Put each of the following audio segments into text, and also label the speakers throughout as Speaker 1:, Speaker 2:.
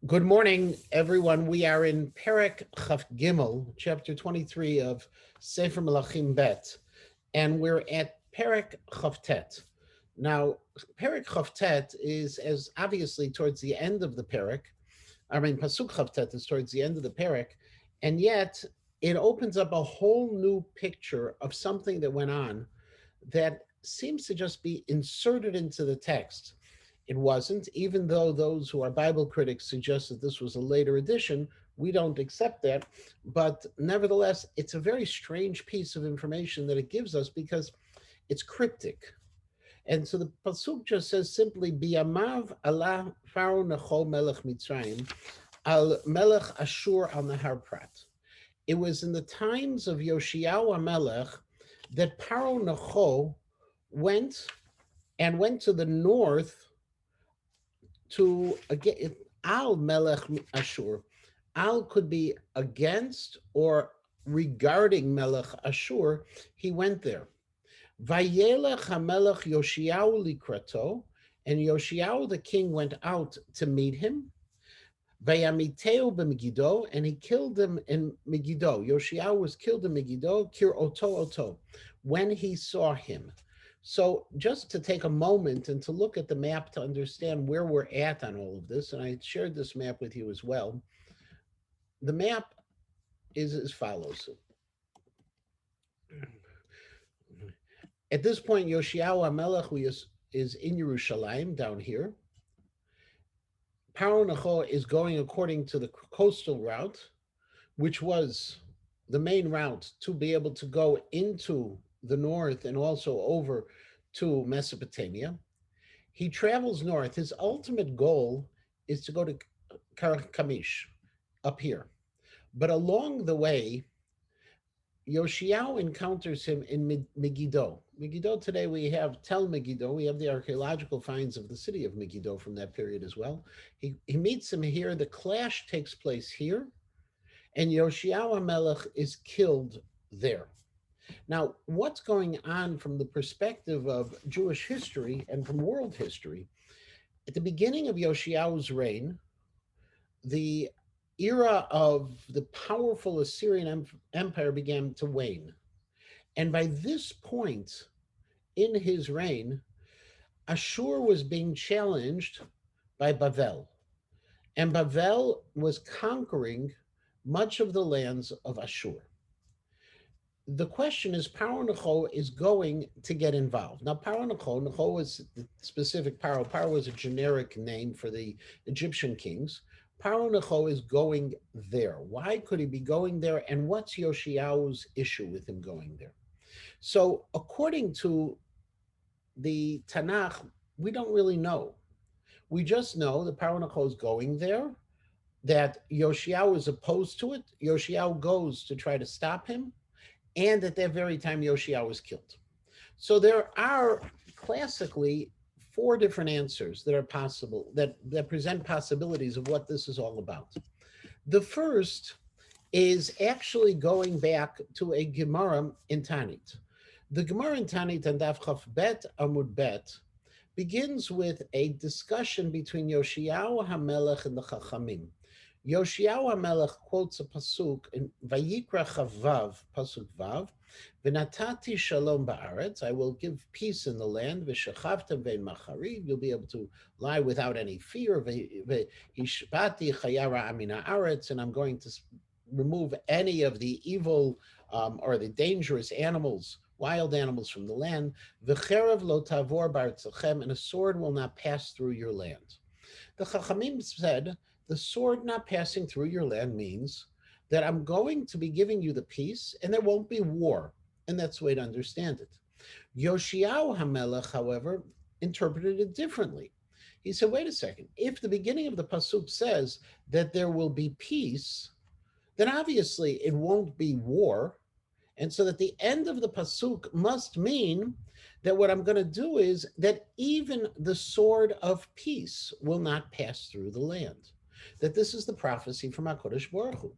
Speaker 1: Good morning, everyone. We are in Perek Chaf Gimel, chapter 23 of Sefer Melachim Bet, and we're at Perek Chaf Tet. Now, Perek Chaf Tet is as obviously towards the end of the Perek. Pasuk Chaf Tet is towards the end of the Perek, and yet it opens up a whole new picture of something that went on that seems to just be inserted into the text. It wasn't, even though those who are Bible critics suggest that this was a later edition. We don't accept that. But nevertheless, it's a very strange piece of information that it gives us because it's cryptic. And so the Pasuk just says simply, Biyamav Allah Pharaoh Necho Melech Mitzrayim, Al Melech Ashur al Nahar Prat. It was in the times of Yoshiyahu Melech that Pharaoh Necho went to the north to again Al Melech Ashur. Al could be against or regarding Melech Ashur. He went there. Vayelech HaMelech Yoshiyahu likrato, and Yoshiyahu the king went out to meet him. Vayamiteu b'Megiddo, and he killed him in Megiddo. Yoshiyahu was killed in Megiddo, kir oto, when he saw him. So just to take a moment and to look at the map to understand where we're at on all of this, and I shared this map with you as well. The map is as follows. At this point, Yoshiyahu HaMelech is in Yerushalayim, down here. Paro Necho is going according to the coastal route, which was the main route to be able to go into the north and also over to Mesopotamia. He travels north. His ultimate goal is to go to Karkamish, up here. But along the way, Yoshiyahu encounters him in Megiddo. Megiddo, today we have Tel Megiddo. We have the archaeological finds of the city of Megiddo from that period as well. He meets him here. The clash takes place here, and Yoshiyahu HaMelech is killed there. Now, what's going on from the perspective of Jewish history and from world history? At the beginning of Yoshiyahu's reign, the era of the powerful Assyrian Empire began to wane. And by this point in his reign, Ashur was being challenged by Bavel. And Bavel was conquering much of the lands of Ashur. The question is, Paro Necho is going to get involved. Now, Paro Necho was the specific Paro. Paro was a generic name for the Egyptian kings. Paro Necho is going there. Why could he be going there? And what's Yoshiyahu's issue with him going there? So, according to the Tanakh, we don't really know. We just know that Paro Necho is going there, that Yoshiyahu is opposed to it. Yoshiyahu goes to try to stop him, and at that very time, Yoshiyahu was killed. So there are classically four different answers that are possible, that present possibilities of what this is all about. The first is actually going back to a Gemara in Tanit. The Gemara in Tanit and Daf Chaf Bet Amud Bet begins with a discussion between Yoshiyahu HaMelech and the Chachamim. Yoshiyahu HaMelech quotes a pasuk in Vayikra Chavav, pasuk Vav, V'natati shalom ba'aretz, I will give peace in the land, V'shechavtem ve'in machariv, you'll be able to lie without any fear, V'hishpati chayara amina aretz, and I'm going to remove any of the evil or the dangerous animals, wild animals from the land, V'cherev lo tavor ba'artzachem, and a sword will not pass through your land. The Chachamim said, the sword not passing through your land means that I'm going to be giving you the peace and there won't be war. And that's the way to understand it. Yoshiyahu HaMelech, however, interpreted it differently. He said, wait a second, if the beginning of the Pasuk says that there will be peace, then obviously it won't be war. And so that the end of the Pasuk must mean that what I'm going to do is that even the sword of peace will not pass through the land. That this is the prophecy from HaKadosh Baruch Hu.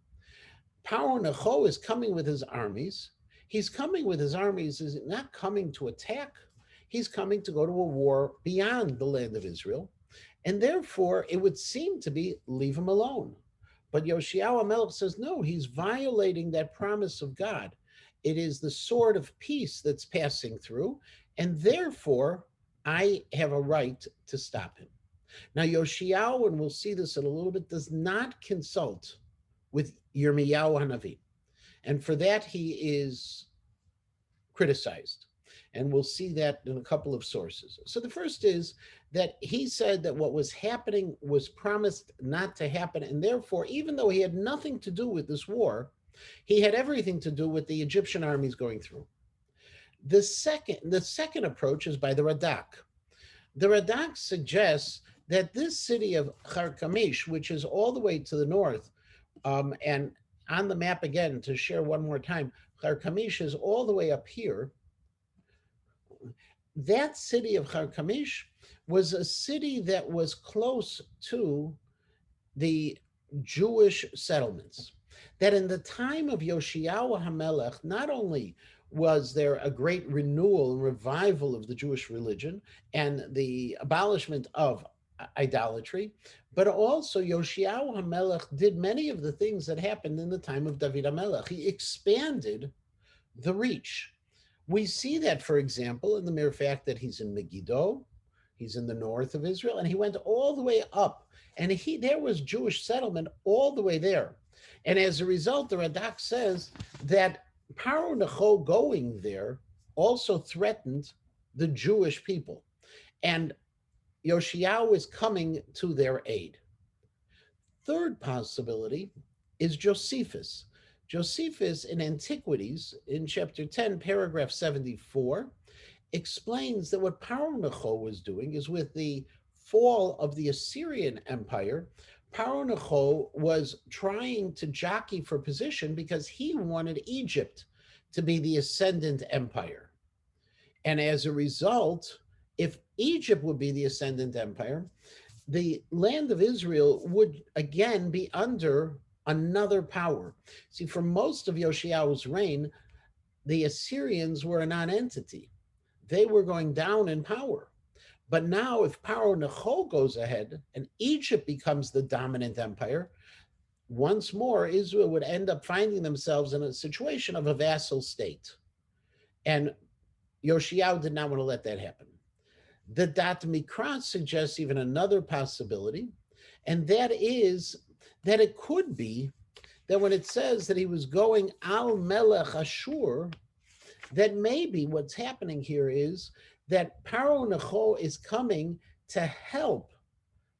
Speaker 1: Paro Necho is coming with his armies. He's coming with his armies, is not coming to attack. He's coming to go to a war beyond the land of Israel. And therefore, it would seem to be leave him alone. But Yoshiyahu HaMelech says, no, he's violating that promise of God. It is the sword of peace that's passing through, and therefore, I have a right to stop him. Now, Yoshiyahu, and we'll see this in a little bit, does not consult with Yirmiyahu Hanavi. And for that, he is criticized. And we'll see that in a couple of sources. So the first is that he said that what was happening was promised not to happen. And therefore, even though he had nothing to do with this war, he had everything to do with the Egyptian armies going through. The second approach is by the Radak. The Radak suggests that this city of Kharkamish, which is all the way to the north, and on the map again to share one more time, Kharkamish is all the way up here. That city of Kharkamish was a city that was close to the Jewish settlements. That in the time of Yoshiyahu HaMelech, not only was there a great renewal and revival of the Jewish religion and the abolishment of idolatry, but also Yoshiyahu HaMelech did many of the things that happened in the time of David HaMelech. He expanded the reach. We see that, for example, in the mere fact that he's in Megiddo, he's in the north of Israel, and he went all the way up, and there was Jewish settlement all the way there. And as a result, the Radak says that Paro Necho going there also threatened the Jewish people, and Yoshiyahu is coming to their aid. Third possibility is Josephus. Josephus in Antiquities, in chapter 10, paragraph 74, explains that what Paro Necho was doing is with the fall of the Assyrian Empire, Paro Necho was trying to jockey for position because he wanted Egypt to be the ascendant empire. And as a result, if Egypt would be the ascendant empire, the land of Israel would again be under another power. See, for most of Yoshiyahu's reign, the Assyrians were a non-entity. They were going down in power. But now, if Paro Necho goes ahead and Egypt becomes the dominant empire, once more, Israel would end up finding themselves in a situation of a vassal state. And Yoshiyahu did not want to let that happen. The Dat Mikra suggests even another possibility, and that is that it could be that when it says that he was going al Melech Ashur, that maybe what's happening here is that Paro Necho is coming to help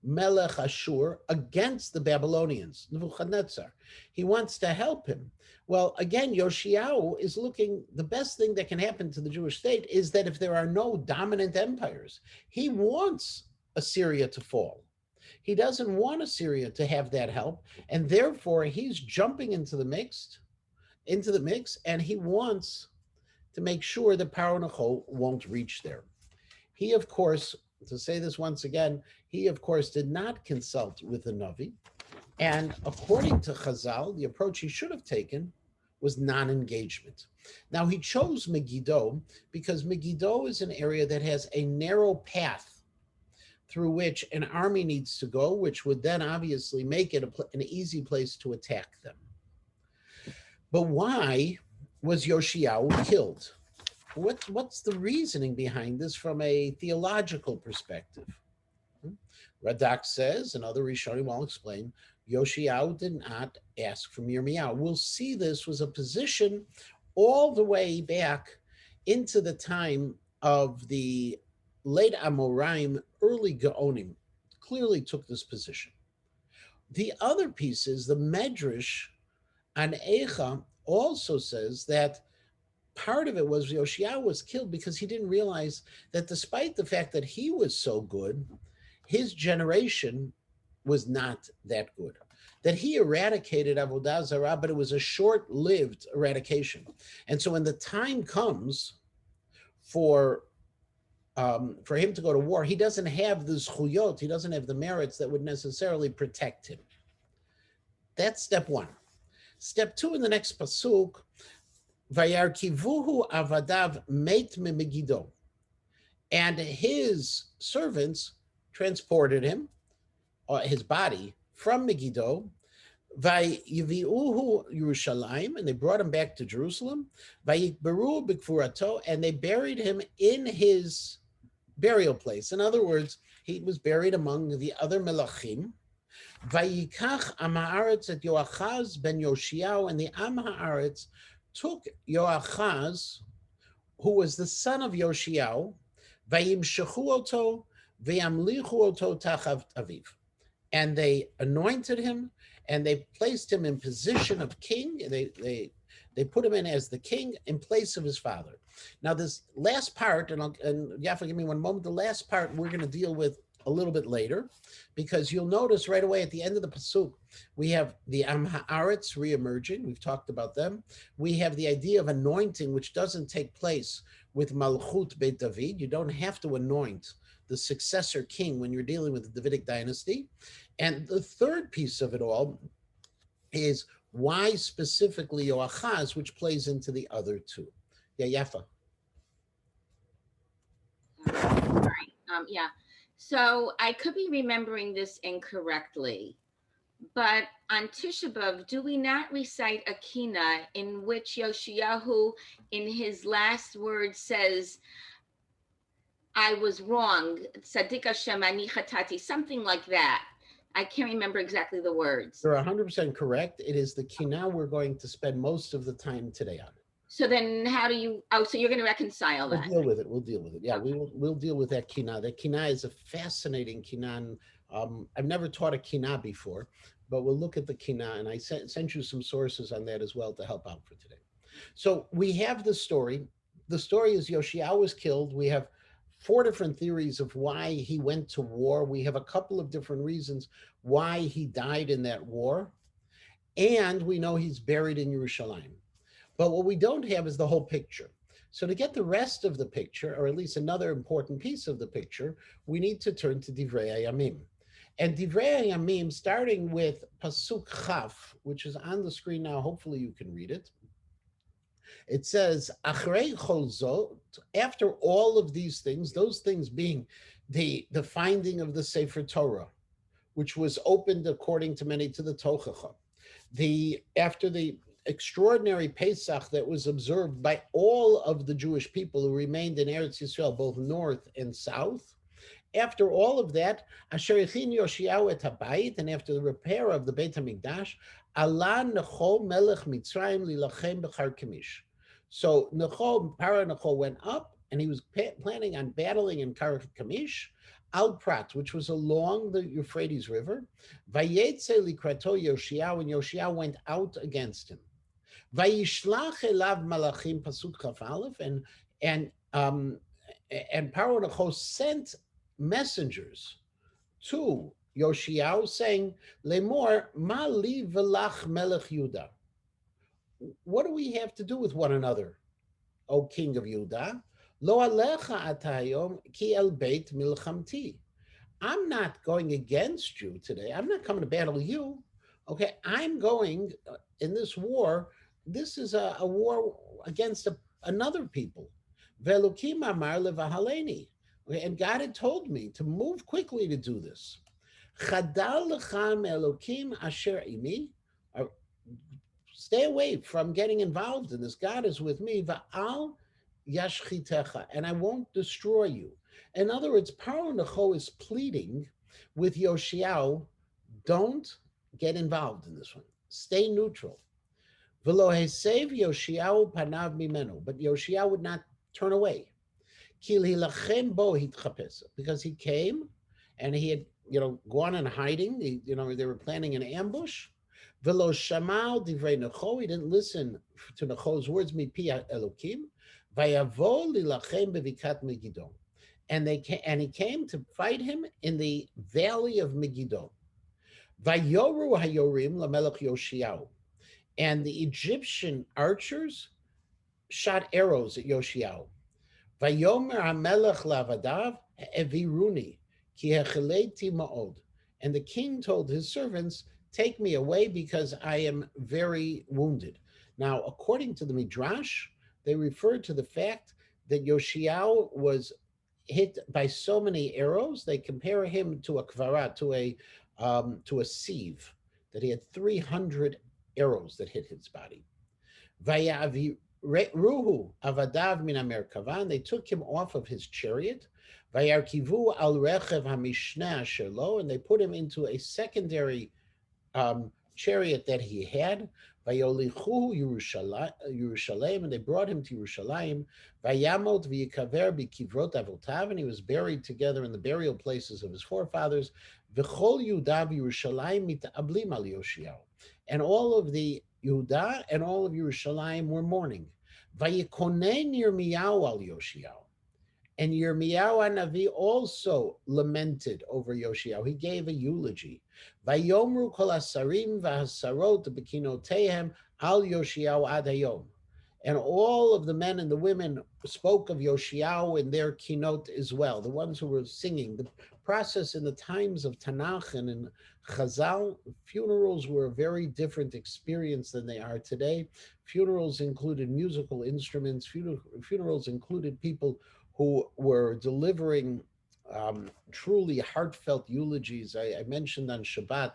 Speaker 1: Melech Ashur against the Babylonians, Nebuchadnezzar. He wants to help him. Well, again, Yoshiyahu is looking, the best thing that can happen to the Jewish state is that if there are no dominant empires, he wants Assyria to fall. He doesn't want Assyria to have that help, and therefore he's jumping into the mix, and he wants to make sure that Paro Necho won't reach there. He, of course, to say this once again, he, of course, did not consult with the Navi. And according to Chazal, the approach he should have taken was non-engagement. Now, he chose Megiddo because Megiddo is an area that has a narrow path through which an army needs to go, which would then obviously make it an easy place to attack them. But why was Yoshiyahu killed? What's the reasoning behind this from a theological perspective? Radak says, and other Rishonim will explain, Yoshiyahu did not ask from Yirmiyahu. We'll see this was a position all the way back into the time of the late Amoraim, early Gaonim, clearly took this position. The other pieces, the Medrash on Eicha also says that part of it was Yoshiyahu was killed because he didn't realize that despite the fact that he was so good, his generation was not that good. That he eradicated Avodah Zarah, but it was a short-lived eradication. And so when the time comes for him to go to war, he doesn't have the zchuyot, he doesn't have the merits that would necessarily protect him. That's step one. Step two in the next pasuk, Vayarkivuhu avadav meit Megiddo, and his servants transported him, his body, from Megiddo, Vayiviuhu Yerushalayim, and they brought him back to Jerusalem. Vayikberu b'kfurato, and they buried him in his burial place. In other words, he was buried among the other Melachim. Vayikach Am Haaretz et Yoachaz ben Yoshiyahu, and the Am Haaretz took Yoachaz, who was the son of Yoshiyahu, Vayimshechu oto, Vayamlichu oto tachav aviv, and they anointed him and they placed him in position of king. They put him in as the king in place of his father. Now, this last part, and Yafa, give me one moment. The last part we're going to deal with a little bit later, because you'll notice right away at the end of the pasuk, we have the Am Haaretz reemerging. We've talked about them. We have the idea of anointing, which doesn't take place with Malchut Beit David. You don't have to anoint the successor king when you're dealing with the Davidic dynasty. And the third piece of it all is why specifically Yoachaz, which plays into the other two. Yeah, Yafa.
Speaker 2: Sorry. Yeah. So I could be remembering this incorrectly, but on Tisha B'Av, do we not recite a kina in which Yoshiyahu, in his last word, says, "I was wrong, Tzadik Hashem ani chatati," something like that? I can't remember exactly the words.
Speaker 1: You're 100% correct. It is the kina we're going to spend most of the time today on.
Speaker 2: So then how do you, so you're going to reconcile that?
Speaker 1: We'll deal with it. Yeah, okay. We'll deal with that kina. That kina is a fascinating kina. I've never taught a kina before, but we'll look at the kina, and I sent you some sources on that as well to help out for today. So we have the story. The story is Yoshiyahu was killed. We have 4 different theories of why he went to war. We have a couple of different reasons why he died in that war. And we know he's buried in Yerushalayim. But what we don't have is the whole picture. So to get the rest of the picture, or at least another important piece of the picture, we need to turn to Divrei Hayamim. And Divrei Hayamim, starting with Pasuk Chaf, which is on the screen now, hopefully you can read it. It says, Achrei chol zot, after all of these things, those things being the finding of the Sefer Torah, which was opened according to many to the Tochacha, after the extraordinary Pesach that was observed by all of the Jewish people who remained in Eretz Yisrael, both north and south. After all of that, Asher Echin Yoshiyahu et habayit, and after the repair of the Beit HaMikdash, Ala Necho Melech Mitzrayim lilachem b'char Kemish. So Para Necho went up, and he was planning on battling in Kar Kemish, Al Prat, which was along the Euphrates River. Vayetze likrato Yoshiyahu, and Yoshiyahu went out against him. Vayishlach elav malachim, pasuk chaf aleph, and Paro Necho sent messengers to Yoshiyahu saying, Lemor, ma li velach melech Yudah. What do we have to do with one another, O king of Judah? Lo alecha atayom ki el beit milchamti. I'm not going against you today. I'm not coming to battle you. Okay, I'm going in this war. This is a war against another people. Velukim amar levahaleni. Okay, and God had told me to move quickly to do this. Chadal lecham elokim asher imi. Stay away from getting involved in this. God is with me. Va'al yashchitecha, and I won't destroy you. In other words, Paro Necho is pleading with Yoshiyahu, don't get involved in this one. Stay neutral. V'lo hesev Yoshiyahu panav mimenu, but Yoshiyahu would not turn away. Because he came and he had, gone in hiding. They were planning an ambush. V'lo shamal divrei Necho, he didn't listen to Necho's words, mipi Elokim. Vayavo lilachem bevikat Megiddo, and he came to fight him in the valley of Megiddo. Vayoru hayorim lamelech Yoshiyahu, and the Egyptian archers shot arrows at Yoshiyahu. Vayomer hamelech lavadav eviruni ki hecheleti ma'od, and the king told his servants, take me away because I am very wounded. Now, according to the Midrash, they refer to the fact that Yoshiyahu was hit by so many arrows, they compare him to a kvara, to a sieve, that he had 300 arrows that hit his body. Vayavi ruhu avadav min Merkavan. They took him off of his chariot. Vayarkivu al rechev hamishna shelo, and they put him into a secondary chariot that he had. Vayolichu Yerushalayim, and they brought him to Yerushalayim. Vayamot v'yikaver b'kivrot avotav, and he was buried together in the burial places of his forefathers. V'chol Yudav Yerushalayim mit'ablim al Yoshiyahu, and all of the Yehuda and all of Yerushalayim were mourning. Vayikonen Yirmiyahu al Yoshiyahu, and Yirmiyahu Navi also lamented over Yoshiyahu. He gave a eulogy. Vayomru kol hasarim v'hasarot b'kinotehem al Yoshiyahu ad hayom. And all of the men and the women spoke of Yoshiyahu in their keynote as well, the ones who were singing. The process in the times of Tanakh and in Chazal, funerals were a very different experience than they are today. Funerals included musical instruments. Funerals included people who were delivering truly heartfelt eulogies. I mentioned on Shabbat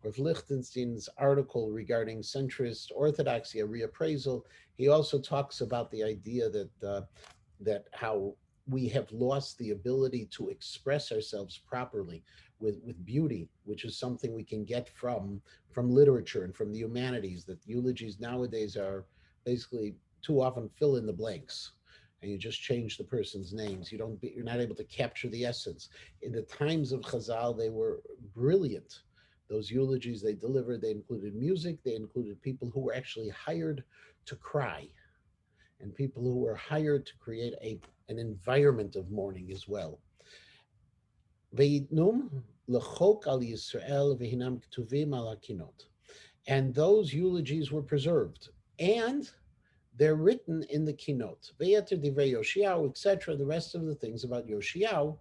Speaker 1: Rav Lichtenstein's article regarding centrist orthodoxy, a reappraisal. He also talks about the idea that how we have lost the ability to express ourselves properly with beauty, which is something we can get from literature and from the humanities. That eulogies nowadays are basically too often fill in the blanks, and you just change the person's names. You're not able to capture the essence. In the times of Chazal, they were brilliant. Those eulogies they delivered, they included music, they included people who were actually hired to cry, and people who were hired to create an environment of mourning as well. Ve'yitnum l'chok al Yisrael v'hinam ktuvim al hakinot. And those eulogies were preserved, and they're written in the kinot. Ve'yeter divrei Yoshiyahu, etc. The rest of the things about Yoshiyahu,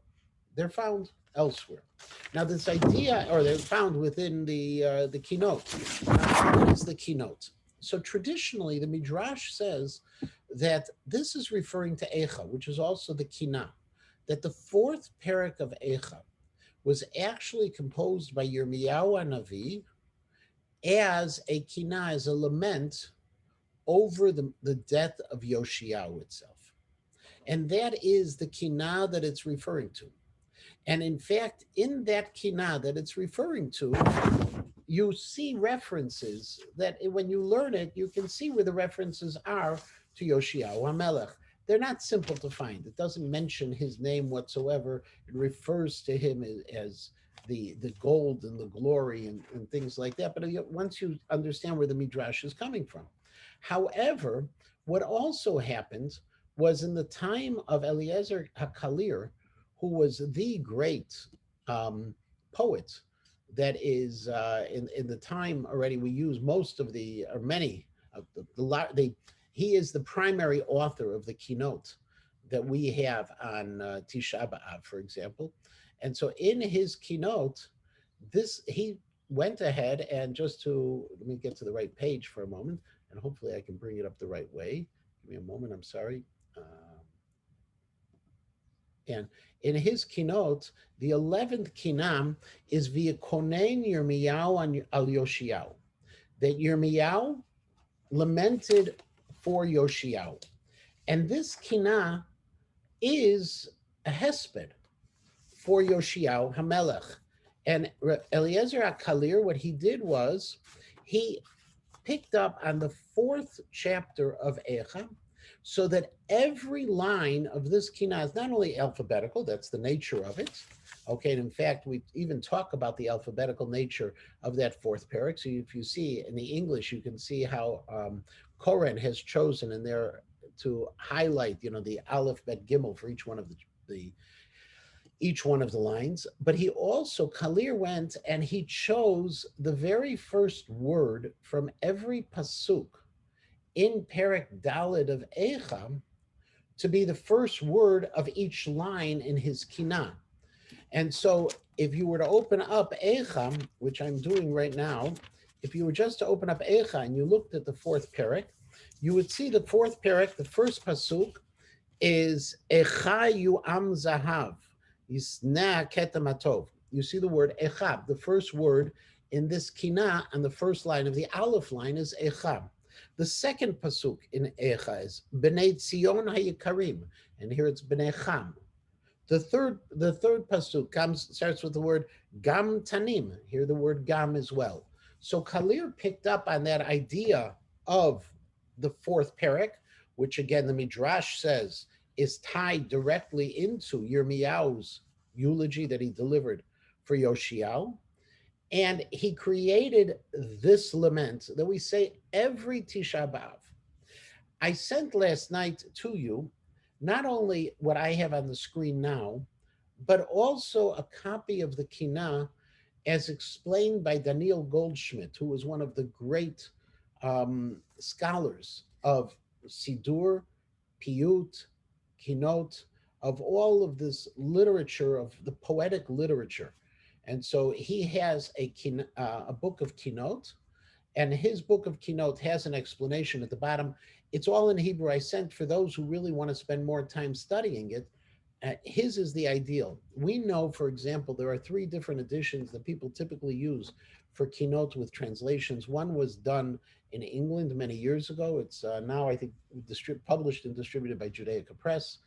Speaker 1: they're found elsewhere. Now, this idea, or they're found within the kinot. What is the kinot? So traditionally, the Midrash says that this is referring to Eicha, which is also the Kinah, that the fourth parak of Eicha was actually composed by Yirmiyahu Navi as a Kinah, as a lament over the death of Yoshiyahu itself. And that is the Kinah that it's referring to. And in fact, in that Kinah that it's referring to, you see references that when you learn it, you can see where the references are to Yoshiyahu HaMelech. They're not simple to find. It doesn't mention his name whatsoever. It refers to him as the gold and the glory and things like that. But once you understand where the Midrash is coming from. However, what also happened was in the time of Eliezer HaKalir, who was the great poet that is in the time already, we use most of or many of he is the primary author of the kinot that we have on Tisha B'Av, for example. And so in his kinot, he went ahead and let me get to the right page for a moment, and hopefully I can bring it up the right way. Give me a moment, I'm sorry. And in his kinot, the 11th kinam is V'yikonen Yirmiyahu al Yoshiyahu, that Yirmiyahu lamented for Yoshiyahu. And this kinah is a hesped for Yoshiyahu HaMelech. And Eliezer HaKalir, what he did was, he picked up on the fourth chapter of Eicha, so that every line of this kinah is not only alphabetical, that's the nature of it, okay, and in fact, we even talk about the alphabetical nature of that fourth parak. So if you see in the English, you can see how Koren has chosen in there to highlight, the Aleph, Bet, Gimel for each one of the lines. But he also, Kalir went and he chose the very first word from every pasuk in Perek Daled of Eicha to be the first word of each line in his kinah. And so if you were to open up Eicha, which I'm doing right now, if you were just to open up Eicha and you looked at the fourth Perek, you would see the fourth Perek, the first pasuk, is Echa yu am zahav, yisna ketamatov. You see the word Echa, the first word in this kina on the first line of the Aleph line is Echa. The second pasuk in Echa is Bnei Tzion hayikarim, and here it's Bnei Cham. The third pasuk starts with the word Gam Tanim. Here the word Gam as well. So Kalir picked up on that idea of the fourth parak, which again the Midrash says is tied directly into Yirmiyahu's eulogy that he delivered for Yoshiyahu. And he created this lament that we say every Tisha B'Av. I sent last night to you not only what I have on the screen now, but also a copy of the Kinah as explained by Daniel Goldschmidt, who was one of the great scholars of Sidur, Piyut, Kinot, of all of this literature, of the poetic literature. And so he has a book of Kinot, and his book of Kinot has an explanation at the bottom. It's all in Hebrew. I sent for those who really want to spend more time studying it. His is the ideal. We know, for example, there are three different editions that people typically use for Kinot with translations. One was done in England many years ago. It's now, I think, published and distributed by Judaica Press.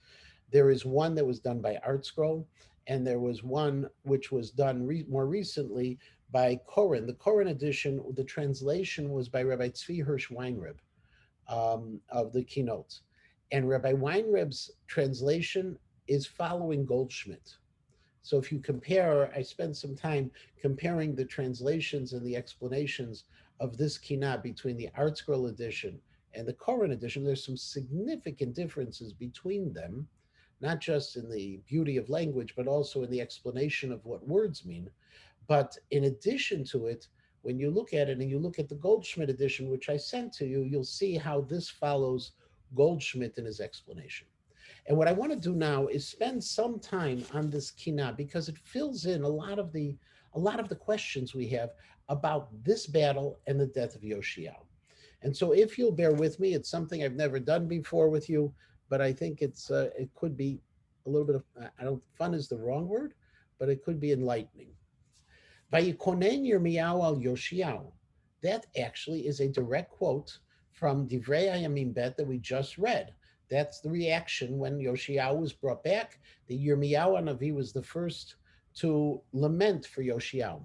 Speaker 1: There is one that was done by ArtScroll, and there was one which was done more recently by Koren. The Koren edition, the translation was by Rabbi Tzvi Hirsch Weinreb of the Keynotes. And Rabbi Weinreb's translation is following Goldschmidt. So if you compare, I spent some time comparing the translations and the explanations of this Kinah between the ArtScroll edition and the Koren edition. There's some significant differences between them, not just in the beauty of language, but also in the explanation of what words mean. But in addition to it, when you look at it and you look at the Goldschmidt edition, which I sent to you, you'll see how this follows Goldschmidt in his explanation. And what I want to do now is spend some time on this Kinah because it fills in a lot of the questions we have about this battle and the death of Yoshiyahu. And so if you'll bear with me, it's something I've never done before with you, but I think it could be a little bit of, I don't, fun is the wrong word, but it could be enlightening. Vayikonen Yirmiyahu al Yoshiyahu. That actually is a direct quote from Divrei Hayamim Bet that we just read. That's the reaction when Yoshiyahu was brought back. The Yirmiyahu Navi was the first to lament for Yoshiyahu.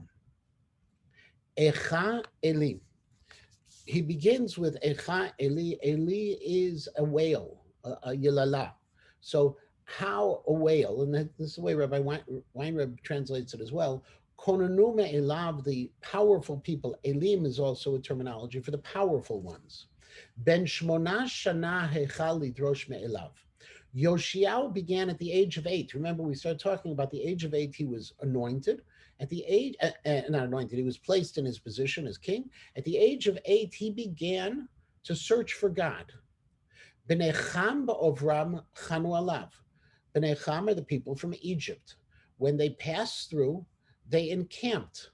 Speaker 1: Echa Eli. He begins with Echa Eli. Eli is a whale, a yilala. So how a whale, and this is the way Rabbi Weinreb translates it as well, Konanu me'elav, the powerful people. Elim is also a terminology for the powerful ones. Ben shmona shana hechal lidrosh me'elav. Yoshiyahu began at the age of 8. Remember, we started talking about the age of 8. He was anointed. At the age, not anointed, he was placed in his position as king. At the age of 8, he began to search for God. Bnei Cham ba'ovram chanu alav. Bnei Cham are the people from Egypt. When they passed through, they encamped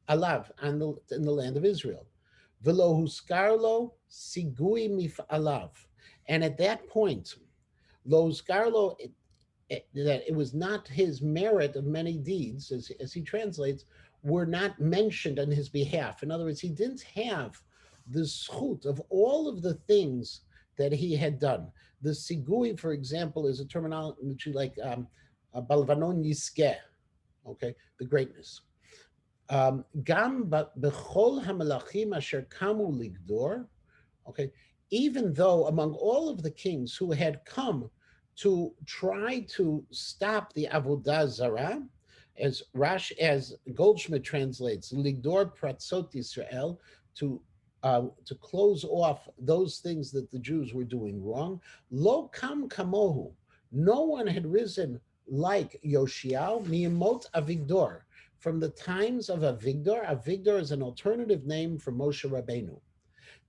Speaker 1: alav in the land of Israel. V'lo huskarlo sigui mif'alav. And at that point, lo huskarlo, that it was not his merit of many deeds, as he translates, were not mentioned on his behalf. In other words, he didn't have the zchut of all of the things that he had done. The sigui, for example, is a terminology like balvanon yiskeh, okay, the greatness. Gam bechol hamelachim asher kamu ligdor, okay, even though among all of the kings who had come to try to stop the avodah zarah, as Goldschmidt translates, ligdor pratzot Yisrael, to close off those things that the Jews were doing wrong. Lo kam kamohu, no one had risen like Yoshiyahu miyamot Avigdor, from the times of Avigdor. Avigdor is an alternative name for Moshe Rabbeinu.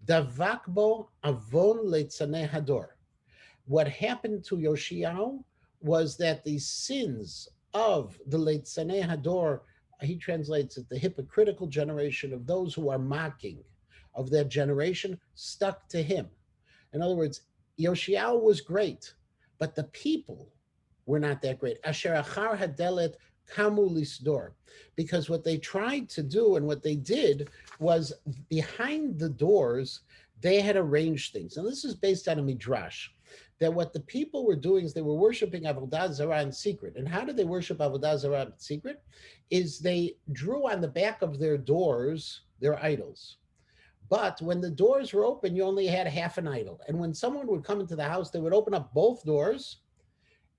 Speaker 1: Davakbo avon leitzanei hador. What happened to Yoshiyahu was that the sins of the leitzanei hador, he translates it, the hypocritical generation of those who are mocking of that generation, stuck to him. In other words, Yoshiyahu was great, but the people were not that great. Asher achar hadelet kamu lisdor, because what they tried to do and what they did was behind the doors they had arranged things. And this is based on a midrash that what the people were doing is they were worshiping avodah zarah in secret. And how did they worship avodah zarah in secret? Is they drew on the back of their doors their idols. But when the doors were open, you only had half an idol. And when someone would come into the house, they would open up both doors,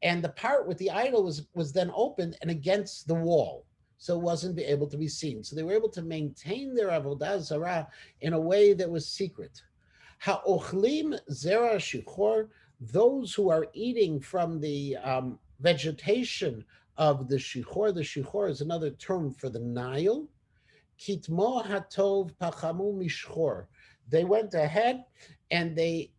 Speaker 1: and the part with the idol was then open and against the wall, so it wasn't able to be seen. So they were able to maintain their avodah zarah in a way that was secret. Ha'ochlim zera shichor, those who are eating from the vegetation of the shichor. The shichor is another term for the Nile. Kitmo hatov pachamu mishchor. They went ahead and they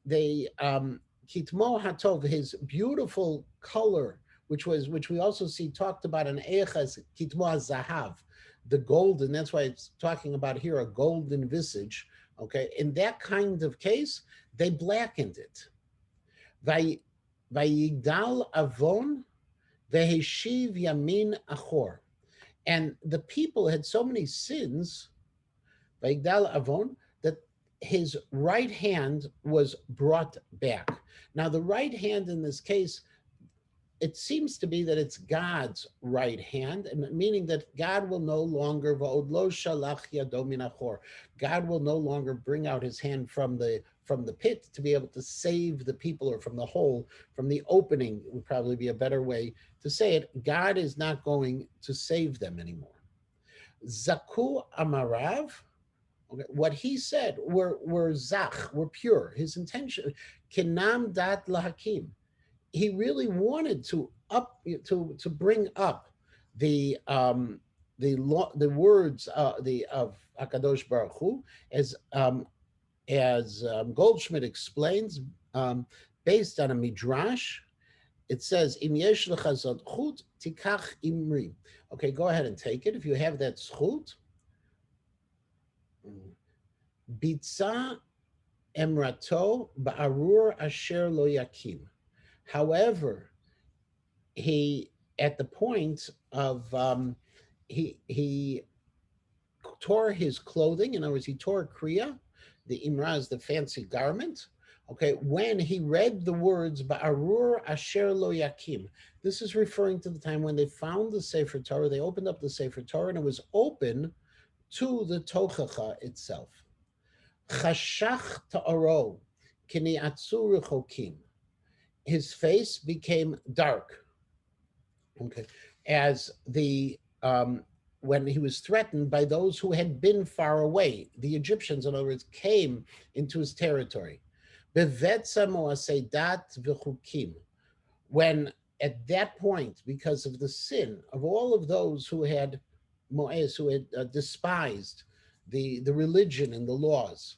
Speaker 1: Kitmo hatov, his beautiful color, which we also see talked about in Eichas, Kitmo zahav, the golden. That's why it's talking about here a golden visage. Okay, in that kind of case, they blackened it. Vayigdal avon veheshiv yamin achor, and the people had so many sins, Vayigdal avon, that his right hand was brought back. Now, the right hand in this case, it seems to be that it's God's right hand, and meaning that God will no longer God will no longer bring out his hand from the pit to be able to save the people, or from the hole, from the opening would probably be a better way to say it. God is not going to save them anymore. Zaku Amarav, okay, what he said were zach, were pure. His intention, kinam dat lahakim, he really wanted to bring up the words the of Hakadosh Baruch Hu, as Goldschmidt explains, based on a midrash. It says, "Im yesh lecha zchut tikach imri." Okay, go ahead and take it if you have that zchut. Bitza emrato ba'arur asher lo yakim. However, he, at the point of he tore his clothing. In other words, he tore kriya, the imraz, the fancy garment. Okay, when he read the words Ba'arur Asher Lo Yakim, this is referring to the time when they found the Sefer Torah. They opened up the Sefer Torah, and it was open to the Tochacha itself. Chashach Ta'aro Kini Atzu Rechokim. His face became dark. Okay, as the when he was threatened by those who had been far away, the Egyptians, in other words, came into his territory. When at that point, because of the sin of all of those who had despised the religion and the laws,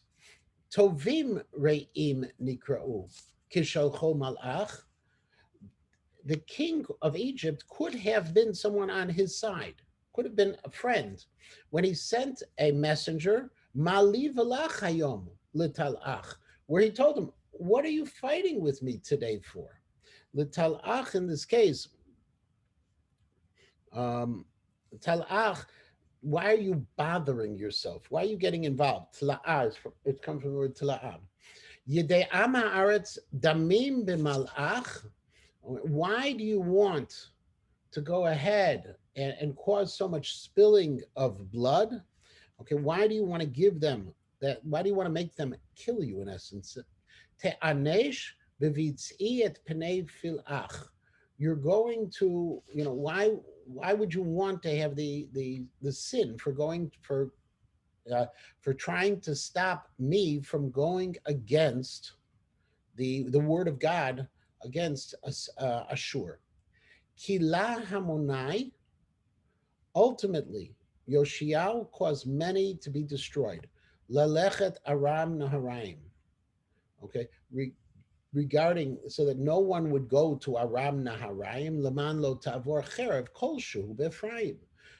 Speaker 1: Tovim Re'im Nikra'u Kishalcho Malach, the king of Egypt could have been someone on his side, could have been a friend, when he sent a messenger, Mali Velach Hayom Litalach, where he told him, "What are you fighting with me today for?" Litalach, in this case, Talach, why are you bothering yourself? Why are you getting involved? Tla'ah, it comes from the word tla'ah. Yidei am haaretz damim b'malach. Why do you want to go ahead and cause so much spilling of blood? Okay, why do you want to give them that? Why do you want to make them kill you, in essence? Te'anesh b'vitz'i et pnei filach. You're going to, why would you want to have the sin for trying to stop me from going against the word of God, against Ashur? Kila Hamonai, ultimately, Yoshiao caused many to be destroyed. Lalechet Aram Naharaim. Okay, regarding, so that no one would go to Aram Naharaim, Laman Lo Tavor Cherev Kolshu Befraim,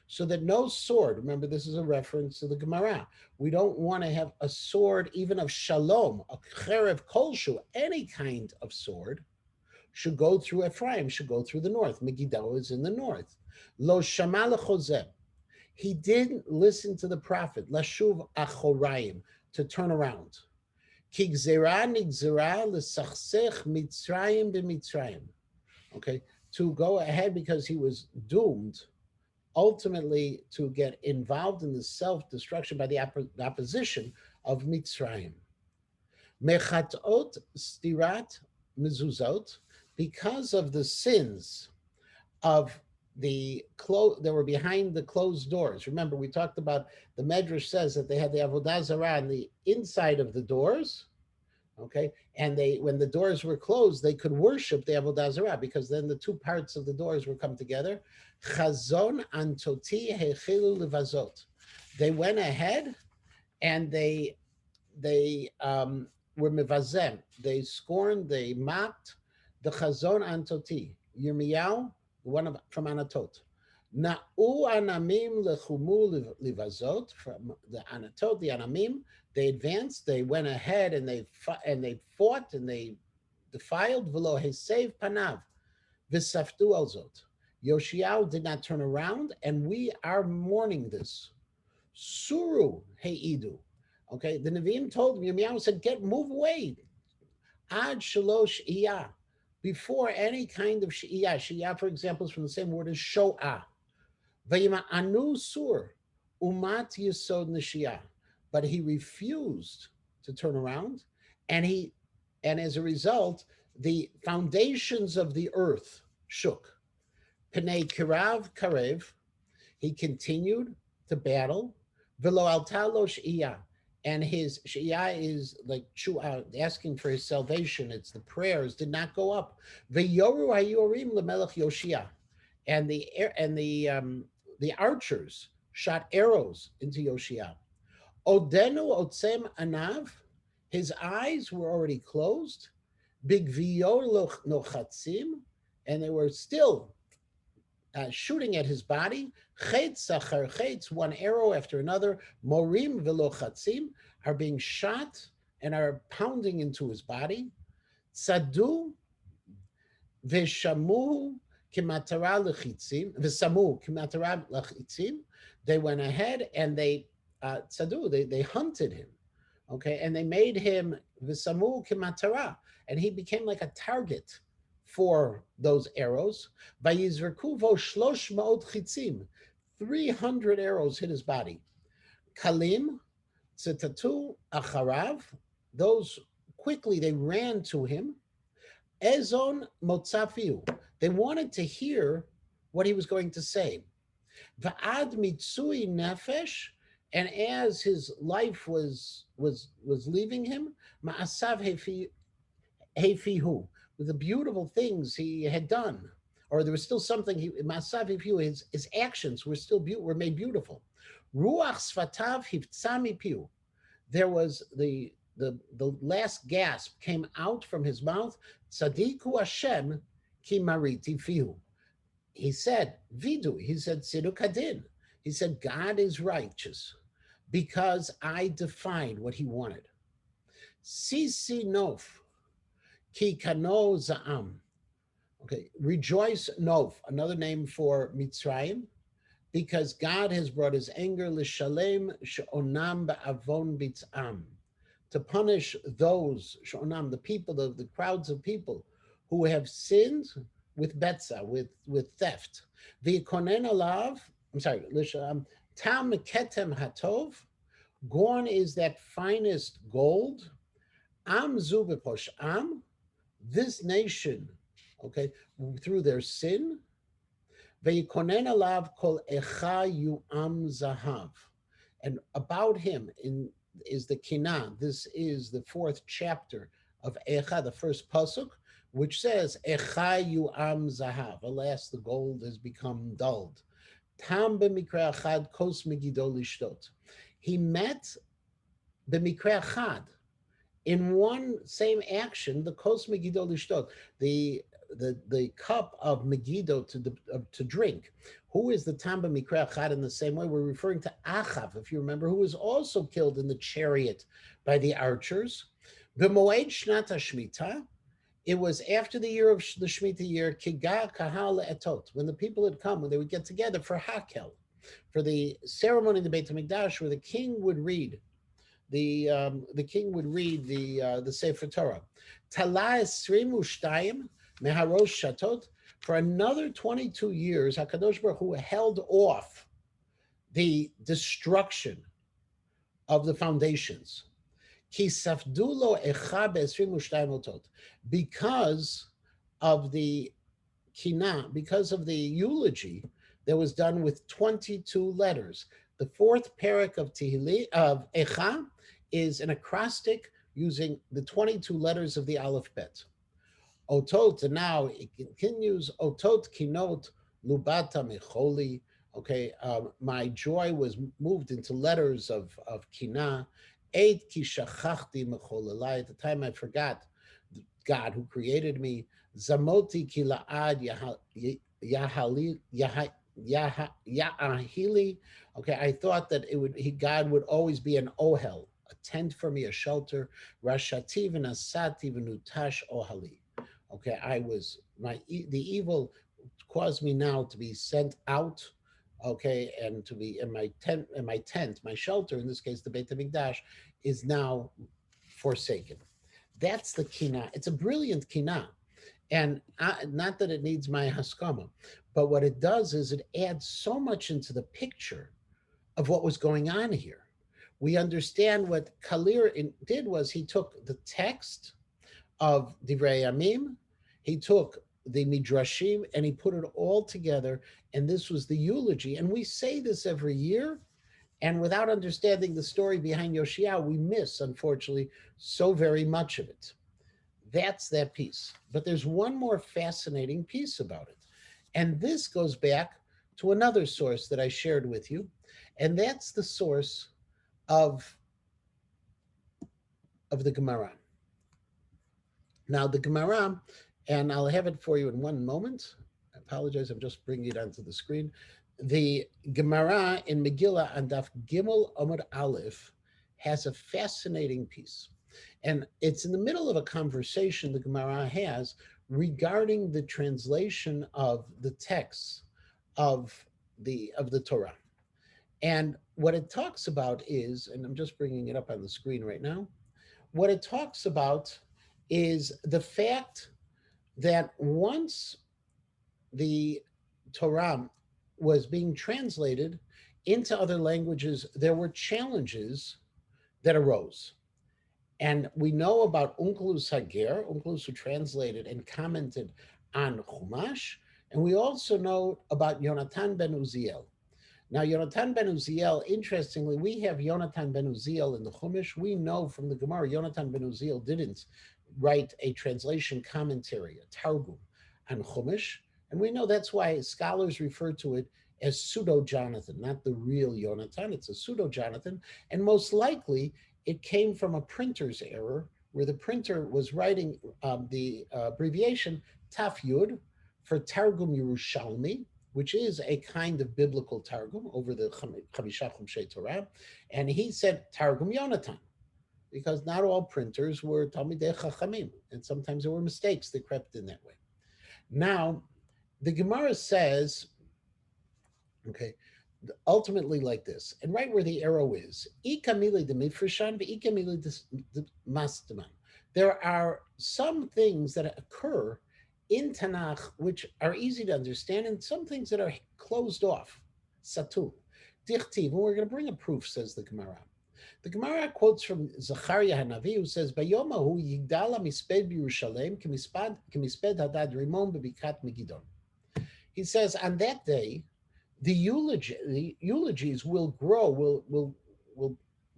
Speaker 1: so that no sword, remember this is a reference to the Gemara, we don't want to have a sword even of Shalom, a Cherev Kolshu, any kind of sword, should go through Ephraim, should go through the north. Megiddo is in the north. Lo shama lechozeh. He didn't listen to the prophet, Lashuv Achorayim, to turn around. Ki gzera nigzera l'sachsech Mitzrayim b'Mitzrayim. Okay, to go ahead because he was doomed ultimately to get involved in the self-destruction by the opposition of Mitzrayim. Mechatot stirat mezuzot, because of the sins of that were behind the closed doors. Remember, we talked about the Medrash says that they had the avodah zarah on the inside of the doors. Okay, and when the doors were closed, they could worship the avodah zarah because then the two parts of the doors would come together. Chazon antoti hechilu levazot. They went ahead and they were mevazem. They scorned, they mocked the chazon antoti. Yirmiyahu, the one from Anatot. Na'u anamim lechumu livazot, from the Anatot, the Anamim. They advanced. They went ahead and they fought and they defiled. V'lo hesev panav v'saftu alzot. Yoshiyahu did not turn around, and we are mourning this. Suru heidu. Okay, the Nevi'im told him. Yirmiyahu said, "Move away." Ad shalosh iyah. Before any kind of shiyah. Shiyah, for example, is from the same word as sho'ah. Vayima anu sur umat yisod neshiyah. But he refused to turn around, and as a result, the foundations of the earth shook. Pnei kirav karev. He continued to battle. Velo alta lo shiyah. And his shiyah is like asking for his salvation. It's the prayers did not go up. Veyoru hayorim lemelech Yoshia, and the archers shot arrows into Yoshia. Odenu otzem anav, his eyes were already closed. Big viyor nochatzim, and they were still shooting at his body. Chetz achar chetz, one arrow after another. Morim velochatzim are being shot and are pounding into his body. Tzadu veshamu kimatara lechitzim v'samu kimatara lechitzim. They went ahead and they tzadu. They hunted him, okay, and they made him v'samu kimatara, and he became like a target for those arrows. Vayizrakuvo shlosh ma'od chitzim, 300 arrows hit his body. Kalim tzitatu acharav, those quickly they ran to him. Ezon motzafiu, they wanted to hear what he was going to say. Va'ad mitzui nefesh, and as his life was leaving him, ma'asav hefihu, with the beautiful things he had done, or there was still something. His actions were still were made beautiful. Ruach sfatav hivtzami piu. There was the last gasp came out from his mouth. Tzadiku Hashem ki mariti fihu. He said vidu. He said siduk hadin. He said God is righteous because I defined what He wanted. Sisi nof. Ki kano za'am. Okay, rejoice Nov, another name for Mitzrayim, because God has brought His anger l'shalem she'onam ba'avon bitz'am, to punish those she'onam, the people, the crowds of people who have sinned with betza, with theft. V'yikonen alav. I'm sorry, tam ketem hatov. Gone is that finest gold. Am zu b'posh am. This nation, okay, through their sin, ve'yikonen alav kol echa yu'am zahav, and about him is the kinah. This is the 4th chapter of Echa, the first pasuk, which says echa yu'am zahav. Alas, the gold has become dulled. Tam b'mikra achad kos megiddo lishtot. He met b'mikra achad, in one same action, the kos megiddo lishtot, the cup of Megiddo to drink. Who is the Tamba Mikra Achad in the same way? We're referring to Achav, if you remember, who was also killed in the chariot by the archers. B'moed shnat hashmita, It was after the year of the Shemitah year, Kiga Kahal Etot, when the people had come, when they would get together for Hakel, for the ceremony in the Beit Hamikdash, where the king would read the Sefer Torah. Tala Esrim Ushtayim Meharosh Shatot. For another 22 years, Hakadosh Baruch Hu held off the destruction of the foundations. Ki safdulo echa be'esrim u'shtayim otot, because of the kina, because of the eulogy that was done with 22 letters. The fourth parak of Tehillim of Echa is an acrostic using the 22 letters of the Aleph Bet. Otot, and now it continues, Otot kinot lubata mecholi. Okay, my joy was moved into letters of kina. Eight ki shachachti mecholelai. At the time I forgot God who created me. Zamoti ki laad yahili. Okay, I thought that God would always be an ohel, a tent for me, a shelter. Rashativ and asati v'nutash ohali. Okay, the evil caused me now to be sent out. Okay, and to be in my tent, my shelter, in this case, the Beit HaMikdash, is now forsaken. That's the kina. It's a brilliant kina. And not that it needs my haskama, but what it does is it adds so much into the picture of what was going on here. We understand what Kalir did was he took the text of Divrei Yamim, he took the Midrashim, and he put it all together, and this was the eulogy. And we say this every year, and without understanding the story behind Yoshiyahu, we miss, unfortunately, so very much of it. That's that piece. But there's one more fascinating piece about it. And this goes back to another source that I shared with you, and that's the source of the Gemara. Now, the Gemara, and I'll have it for you in one moment. I apologize, I'm just bringing it onto the screen. The Gemara in Megillah on Daf Gimel Amud Aleph has a fascinating piece. And it's in the middle of a conversation the Gemara has regarding the translation of the texts of the Torah. And what it talks about is, and I'm just bringing it up on the screen right now, what it talks about is the fact that once the Torah was being translated into other languages, there were challenges that arose. And we know about Onkelos Hager, Onkelos who translated and commented on Chumash, and we also know about Yonatan ben Uziel. Now, Yonatan ben Uziel, interestingly, we have Yonatan ben Uziel in the Chumash. We know from the Gemara, Yonatan ben Uziel didn't write a translation commentary, a Targum on Chumash, and we know that's why scholars refer to it as pseudo-Jonathan, not the real Yonatan, it's a pseudo-Jonathan, and most likely it came from a printer's error where the printer was writing the abbreviation Taf Yud for Targum Yerushalmi, which is a kind of biblical Targum over the Chamisha Chumshei Torah, and he said Targum Yonatan, because not all printers were Talmidei Chachamim, and sometimes there were mistakes that crept in that way. Now, the Gemara says, okay, ultimately like this, and right where the arrow is, there are some things that occur in Tanakh which are easy to understand, and some things that are closed off. Satum. Dichtiv, and we're going to bring a proof, says the Gemara. The Gemara quotes from Zechariah Navi, who says, "Bayomahu yigdala misped b'Yerushalem kemisped hadad rimon bebikat Megidon." He says, on that day, the eulogies will grow, will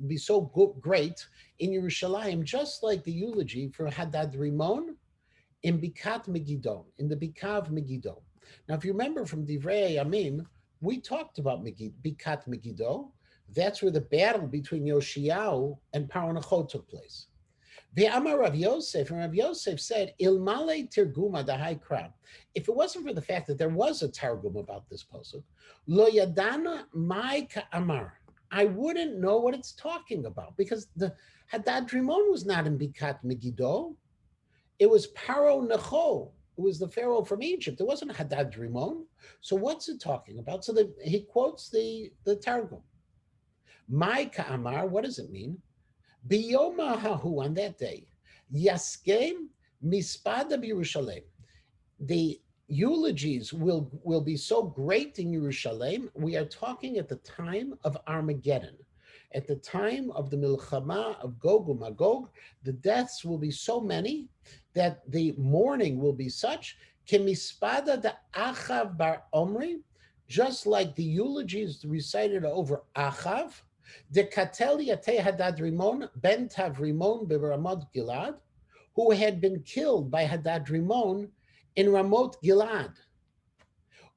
Speaker 1: be so great in Yerushalayim, just like the eulogy for Hadad Rimon in Bikat Megidon, in the Bikah of Megiddo. Now, if you remember from Divrei Yamim, we talked about Bikat Megiddo. That's where the battle between Yoshiyahu and Paranachot took place. Ve'amar Rav Yosef, and Rav Yosef said, Ilmale Tirguma Dahai Krab. If it wasn't for the fact that there was a Targum about this pasuk, Lo Yadana Mai Ka'amar, I wouldn't know what it's talking about, because the Hadad Rimon was not in Bikat Megiddo. It was Paro Necho, who was the Pharaoh from Egypt. It wasn't Hadad Rimon. So what's it talking about? So he quotes the Targum. My Ka'amar, what does it mean? Biyoma Hahu, on that day, Yaskem Mispada Yerushalem. The eulogies will be so great in Jerusalem. We are talking at the time of Armageddon. At the time of the Milchama of Gog and Magog, the deaths will be so many that the mourning will be such, Kemispada da Achav bar Omri, just like the eulogies recited over Achav, de Katel Yate Hadad Rimon, ben Tav Rimon beramot Gilad, who had been killed by Hadad Rimon in Ramot Gilad.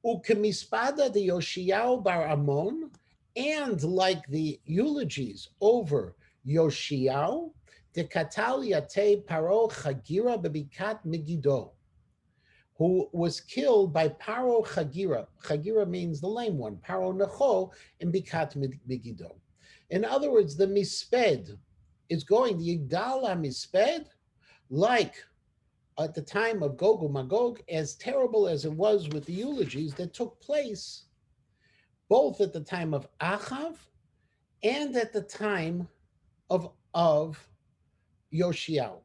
Speaker 1: Ukemispada de Yoshiao bar Amon, and like the eulogies over Yoshiao, de Katal Yate Paro Chagira bebikat Megiddo, who was killed by Paro Chagira. Chagira means the lame one, Paro Necho in Bikat Megiddo. In other words, the Misped is going, the Yigdal HaMisped, like at the time of Gog and Magog, as terrible as it was with the eulogies that took place both at the time of Achav and at the time of Yoshiao.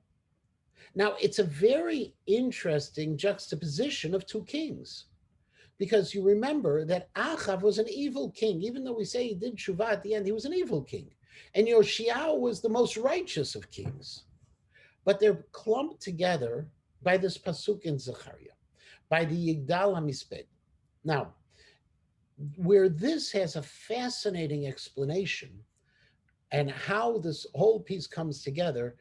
Speaker 1: Now, it's a very interesting juxtaposition of two kings, because you remember that Achav was an evil king. Even though we say he did tshuva at the end, he was an evil king. And Yoshiao was the most righteous of kings. But they're clumped together by this pasuk in Zechariah, by the Yigdal HaMisped. Now, where this has a fascinating explanation and how this whole piece comes together,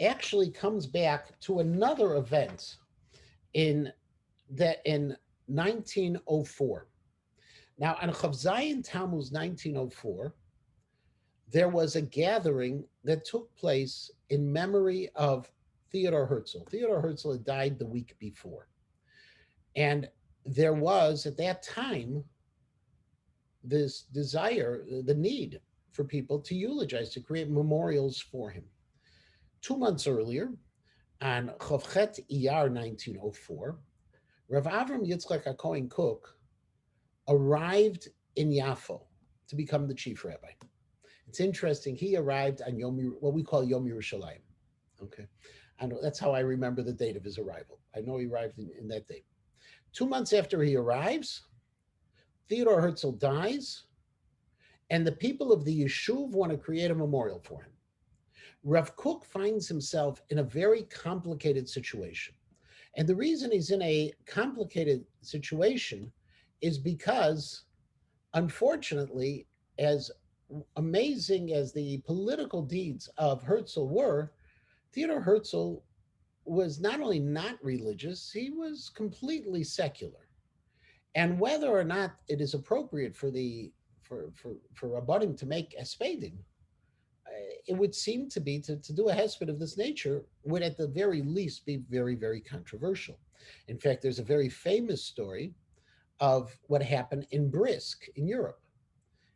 Speaker 1: actually comes back to another event in 1904. Now, on Chav Zayin Tammuz 1904, there was a gathering that took place in memory of Theodor Herzl. Theodor Herzl had died the week before. And there was, at that time, this desire, the need for people to eulogize, to create memorials for him. 2 months earlier, on Chavchet Iyar 1904, Rav Avram Yitzchak HaKohen Cook arrived in Yafo to become the chief rabbi. It's interesting. He arrived on what we call Yom Yerushalayim. Okay, and that's how I remember the date of his arrival. I know he arrived in that date. 2 months after he arrives, Theodor Herzl dies, and the people of the Yeshuv want to create a memorial for him. Rav Kook finds himself in a very complicated situation. And the reason he's in a complicated situation is because, unfortunately, as amazing as the political deeds of Herzl were, Theodor Herzl was not only not religious, he was completely secular. And whether or not it is appropriate for Rabbanim to make espedim, it would seem to be to do a hesped of this nature would at the very least be very, very controversial. In fact, there's a very famous story of what happened in Brisk in Europe.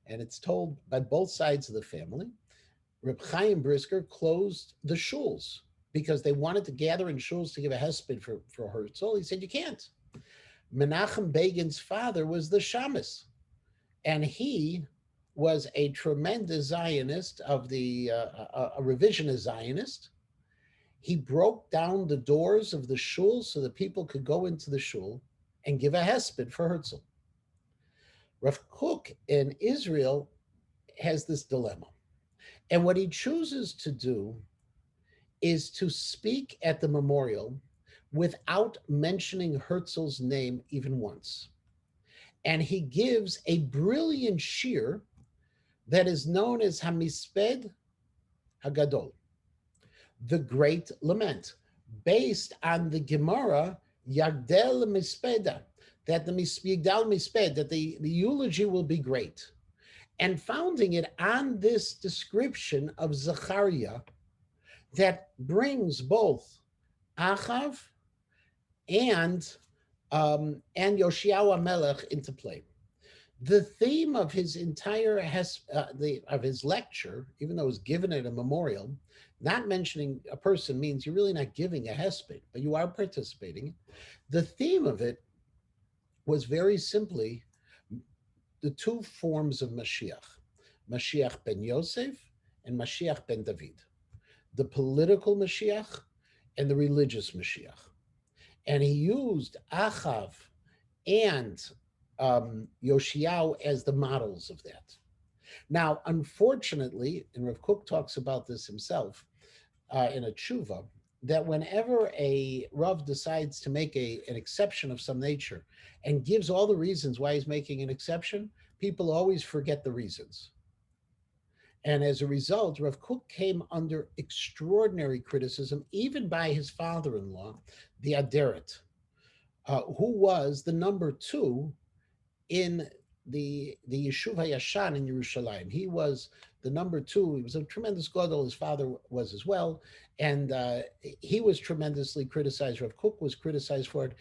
Speaker 1: And it's told by both sides of the family. Reb Chaim Brisker closed the shuls because they wanted to gather in shuls to give a hesped for Herzl. He said, you can't. Menachem Begin's father was the shamus, and he was a tremendous Zionist of a revisionist Zionist. He broke down the doors of the shul so that people could go into the shul and give a hesped for Herzl. Rav Kook in Israel has this dilemma. And what he chooses to do is to speak at the memorial without mentioning Herzl's name even once. And he gives a brilliant shiur that is known as Hamisped Hagadol, the Great Lament, based on the Gemara Yagdel Mispeda, that the Yigdal Misped, that the eulogy will be great, and founding it on this description of Zechariah that brings both Achav and Yoshiao HaMelech into play. The theme of his entire of his lecture, even though it was given at a memorial, not mentioning a person means you're really not giving a hesped, but you are participating. The theme of it was very simply the two forms of Mashiach, Mashiach ben Yosef and Mashiach ben David, the political Mashiach and the religious Mashiach. And he used Achav and Yoshiao as the models of that. Now, unfortunately, and Rav Kook talks about this himself in a tshuva, that whenever a Rav decides to make an exception of some nature and gives all the reasons why he's making an exception, people always forget the reasons. And as a result, Rav Kook came under extraordinary criticism, even by his father in law, the Aderet, who was the number two in the Yeshuv Hayashan in Yerushalayim. He was the number two. He was a tremendous gadol. His father was as well, and he was tremendously criticized. Rav Kook was criticized for it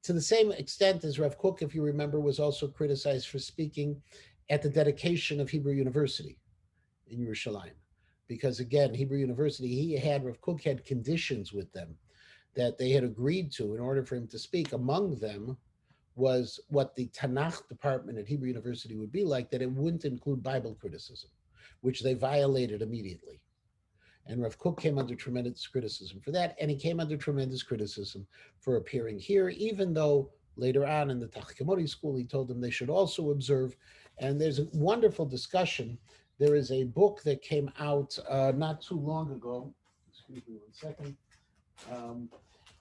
Speaker 1: to the same extent as Rav Kook, if you remember, was also criticized for speaking at the dedication of Hebrew University in Yerushalayim. Because again, Hebrew University, Rav Kook had conditions with them that they had agreed to in order for him to speak. Among them was what the Tanakh department at Hebrew University would be like, that it wouldn't include Bible criticism, which they violated immediately. And Rav Kook came under tremendous criticism for that, and he came under tremendous criticism for appearing here, even though later on in the Tachkemori school, he told them they should also observe. And there's a wonderful discussion. There is a book that came out not too long ago. Excuse me one second. Um,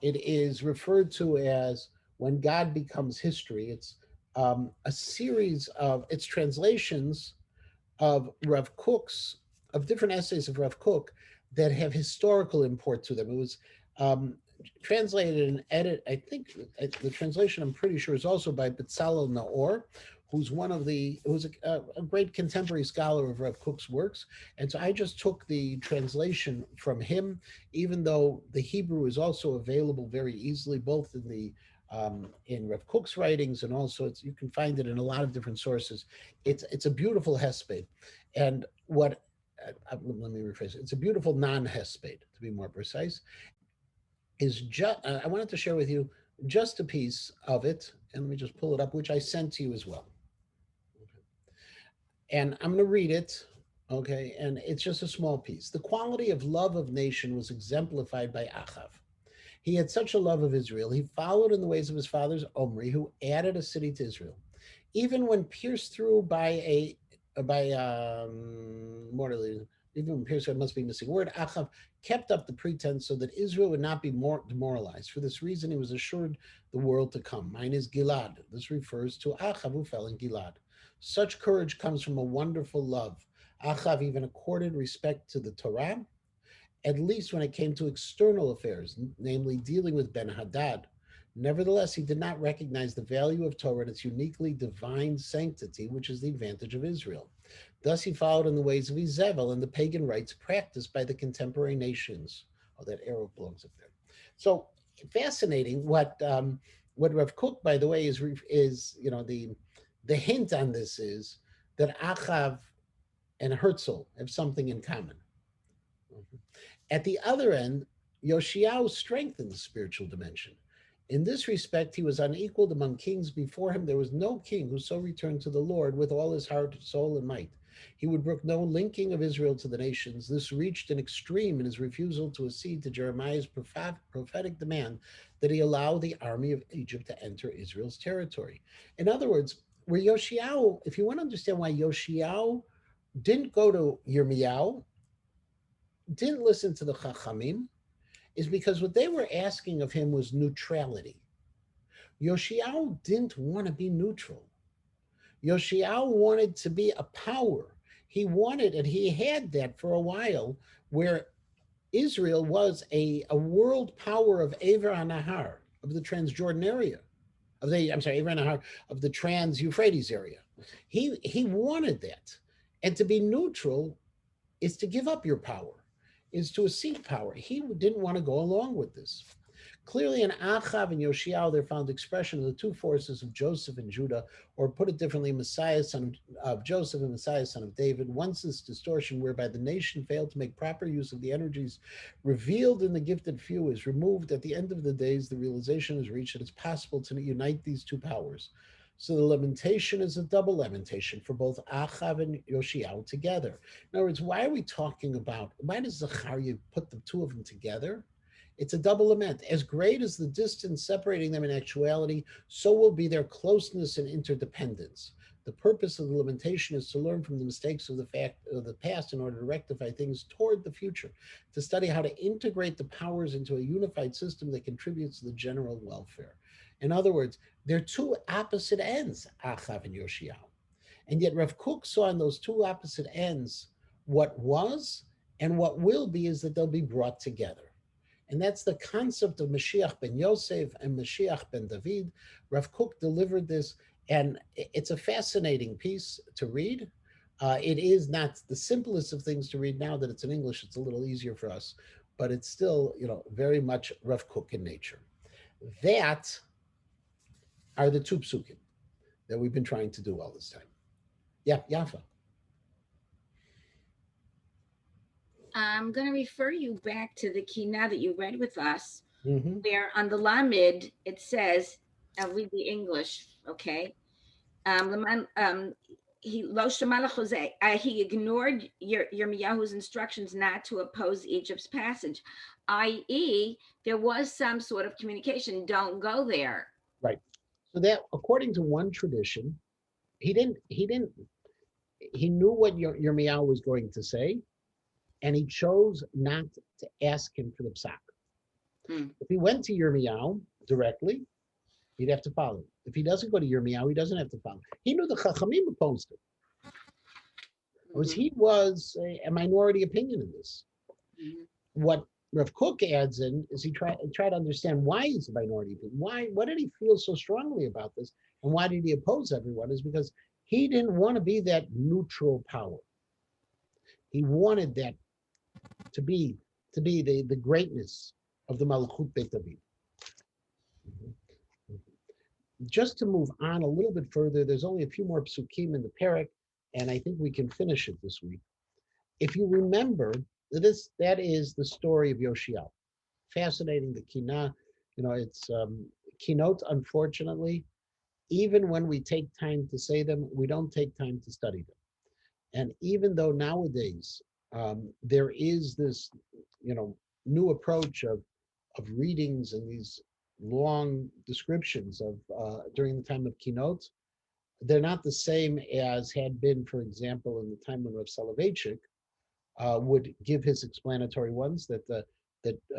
Speaker 1: it is referred to as When God Becomes History. It's a series of its translations of Rav Kook's, of different essays of Rav Kook that have historical import to them. It was translated and edited. I think the translation, I'm pretty sure, is also by Betzalel Naor, who's a great contemporary scholar of Rav Kook's works. And so I just took the translation from him, even though the Hebrew is also available very easily, both in Rav Kook's writings, and also you can find it in a lot of different sources. It's a beautiful hesped, and let me rephrase it. It's a beautiful non-hesped, to be more precise. Is just I wanted to share with you just a piece of it, and let me just pull it up, which I sent to you as well. And I'm going to read it. Okay, and it's just a small piece. The quality of love of nation was exemplified by Achav. He had such a love of Israel. He followed in the ways of his father's Omri, who added a city to Israel. Even when pierced through by mortally, even when pierced, I must be missing word. Achav kept up the pretense so that Israel would not be more demoralized. For this reason, he was assured the world to come. Mine is Gilad. This refers to Achav, who fell in Gilad. Such courage comes from a wonderful love. Achav even accorded respect to the Torah, at least when it came to external affairs, namely dealing with Ben Hadad. Nevertheless, he did not recognize the value of Torah and its uniquely divine sanctity, which is the advantage of Israel. Thus, he followed in the ways of Izebel and the pagan rites practiced by the contemporary nations. Oh, that arrow belongs up there. So fascinating. What Rav Kook, by the way, is the hint on this is that Achav and Herzl have something in common. At the other end, Yoshiao strengthened the spiritual dimension. In this respect, he was unequaled among kings. Before him, there was no king who so returned to the Lord with all his heart, soul, and might. He would brook no linking of Israel to the nations. This reached an extreme in his refusal to accede to Jeremiah's prophetic demand that he allow the army of Egypt to enter Israel's territory. In other words, where Yoshiao, if you want to understand why Yoshiao didn't go to Yirmiyahu, didn't listen to the Chachamim, is because what they were asking of him was neutrality. Yoshiao didn't want to be neutral. Yoshiao wanted to be a power. He wanted, and he had that for a while, where Israel was a world power of Aver Nahar, of the Transjordan area, Aver Nahar, of the Trans Euphrates area. He wanted that. And to be neutral is to give up your power, is to accede power. He didn't want to go along with this. Clearly, in Achav and Yoshiao, there found expression of the two forces of Joseph and Judah, or put it differently, Messiah, son of Joseph, and Messiah, son of David. Once this distortion, whereby the nation failed to make proper use of the energies revealed in the gifted few, is removed, at the end of the days, the realization is reached that it's possible to unite these two powers. So the lamentation is a double lamentation for both Achav and Yoshiao together. In other words, why are we talking about, why does Zechariah put the two of them together? It's a double lament. As great as the distance separating them in actuality, so will be their closeness and interdependence. The purpose of the lamentation is to learn from the mistakes of the past in order to rectify things toward the future, to study how to integrate the powers into a unified system that contributes to the general welfare. In other words, they're two opposite ends, Achav and Yoshiao. And yet Rav Kook saw in those two opposite ends what was and what will be is that they'll be brought together. And that's the concept of Mashiach ben Yosef and Mashiach ben David. Rav Kook delivered this, and it's a fascinating piece to read. It is not the simplest of things to read. Now that it's in English, it's a little easier for us, but it's still, very much Rav Kook in nature. That are the two psukim that we've been trying to do all this time. Yeah, Yafa.
Speaker 2: I'm going to refer you back to the Kina that you read with us,
Speaker 1: Mm-hmm.
Speaker 2: where on the Lamed it says, I'll read the English, okay? He he ignored Yirmiyahu's instructions not to oppose Egypt's passage, i.e., there was some sort of communication. Don't go there.
Speaker 1: Right. So that, according to one tradition, he didn't. He knew what Yirmiyahu was going to say, and he chose not to ask him for the psak. If he went to Yirmiyahu directly, he'd have to follow. If he doesn't go to Yirmiyahu, he doesn't have to follow. He knew the Chachamim opposed it. He was a minority opinion in this. What Rav Kook adds in is he try to understand why he's a minority opinion. What did he feel so strongly about this, and why did he oppose everyone? Is because he didn't want to be that neutral power. He wanted that to be the greatness of the Malachut Beit David. Just to move on a little bit further, there's only a few more psukim in the parak, and I think we can finish it this week. If you remember, that is the story of Yoshiao. Fascinating, the Kina. It's Kinot, unfortunately, even when we take time to say them, we don't take time to study them. And even though nowadays there is this, new approach of readings and these long descriptions of during the time of Kinot, they're not the same as had been, for example, in the time when Rav Soloveitchik would give his explanatory ones. That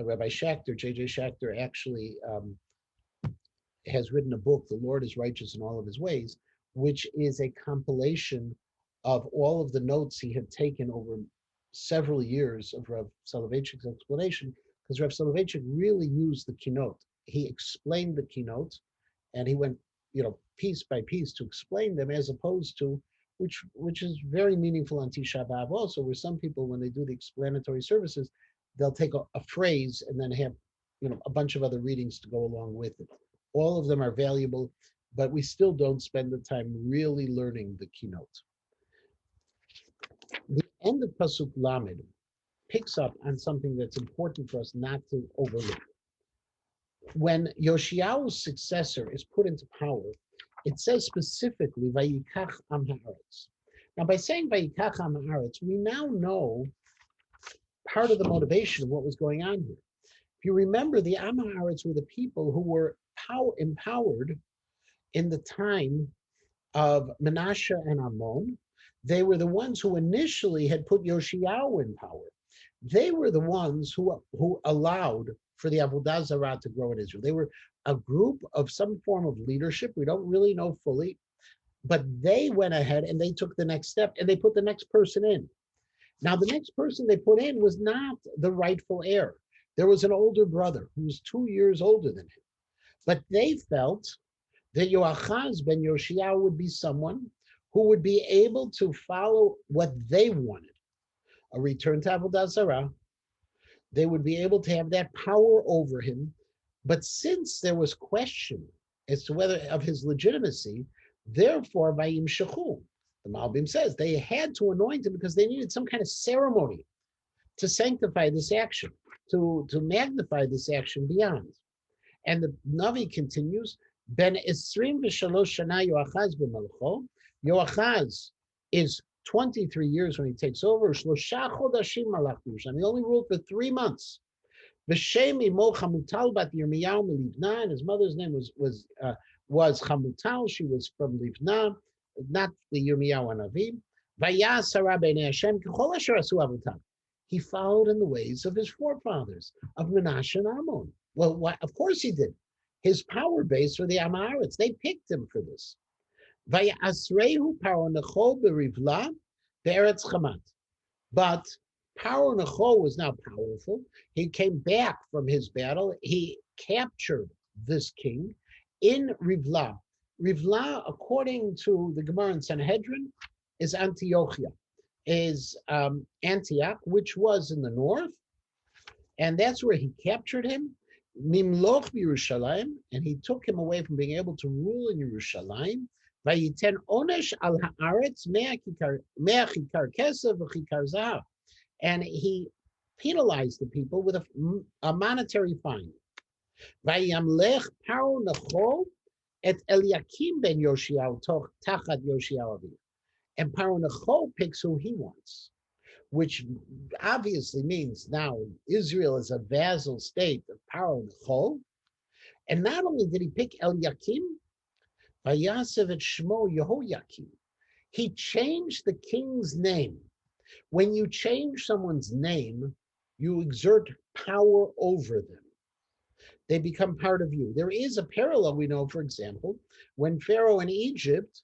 Speaker 1: Rabbi Schachter, J.J. Schachter, actually has written a book, The Lord is Righteous in All of His Ways, which is a compilation of all of the notes he had taken over several years of Rav Soloveitchik's explanation, because Rav Soloveitchik really used the Kinot. He explained the Kinot, and he went, piece by piece to explain them, as opposed to, which is very meaningful on Tisha B'Av also, where some people, when they do the explanatory services, they'll take a phrase and then have, a bunch of other readings to go along with it. All of them are valuable, but we still don't spend the time really learning the Kinot. The end of Pasuk Lamed picks up on something that's important for us not to overlook. When Yoshiahu's successor is put into power, it says specifically, Vayikach Am Haaretz. Now, by saying Vayikach Am Haaretz, we now know part of the motivation of what was going on here. If you remember, the Am Haaretz were the people who were empowered in the time of Menashe and Ammon. They were the ones who initially had put Yoshiyahu in power. They were the ones who allowed for the Avodah Zarah to grow in Israel. They were a group of some form of leadership. We don't really know fully, but they went ahead and they took the next step and they put the next person in. Now, the next person they put in was not the rightful heir. There was an older brother who was 2 years older than him, but they felt that Yoachaz ben Yoshiyahu would be someone who would be able to follow what they wanted, a return to Avodah Zarah. They would be able to have that power over him, But since there was question as to whether of his legitimacy, therefore, Vayim Shechu, the Malbim says they had to anoint him because they needed some kind of ceremony to sanctify this action, to magnify this action beyond. And the Navi continues, Ben Esrim v'Shalosh Shana Yoachaz b'Malcho. Yoachaz is 23 years when he takes over. Shlosha Chodashim Malach Yerushalayim. He only ruled for 3 months. V'Shem imo Chamutal bat Yirmiyahu Melivna, and his mother's name was Chamutal. She was from Livna, not the Yirmiyahu Navi. Vayas Sarah b'nei Hashem k'chol asher asu avotam. He followed in the ways of his forefathers, of Menashe and Ammon. Well, of course he did. His power base were the Amorites. They picked him for this. Vayasrehu Paro Necho berivla be'eretz Chamat. But Paro Necho was now powerful. He came back from his battle. He captured this king in Rivla. Rivla, according to the Gemara in Sanhedrin, is Antiochia, is Antioch, which was in the north, and that's where he captured him. Mimloch Yerushalayim, and he took him away from being able to rule in Yerushalayim. Vayiten onesh al haaretz mea chikar kesef v'chikar zahav, and he penalized the people with a monetary fine. Vayamlech Paro Necho et Eliakim ben Yoshiyahu tachat Yoshiyahu aviv. And Paro Necho picks who he wants, which obviously means now Israel is a vassal state of Paro Necho. And not only did he pick Eliakim, Vayasev et Shmo Yehoyakim, he changed the king's name. When you change someone's name, you exert power over them. They become part of you. There is a parallel we know, for example, when Pharaoh in Egypt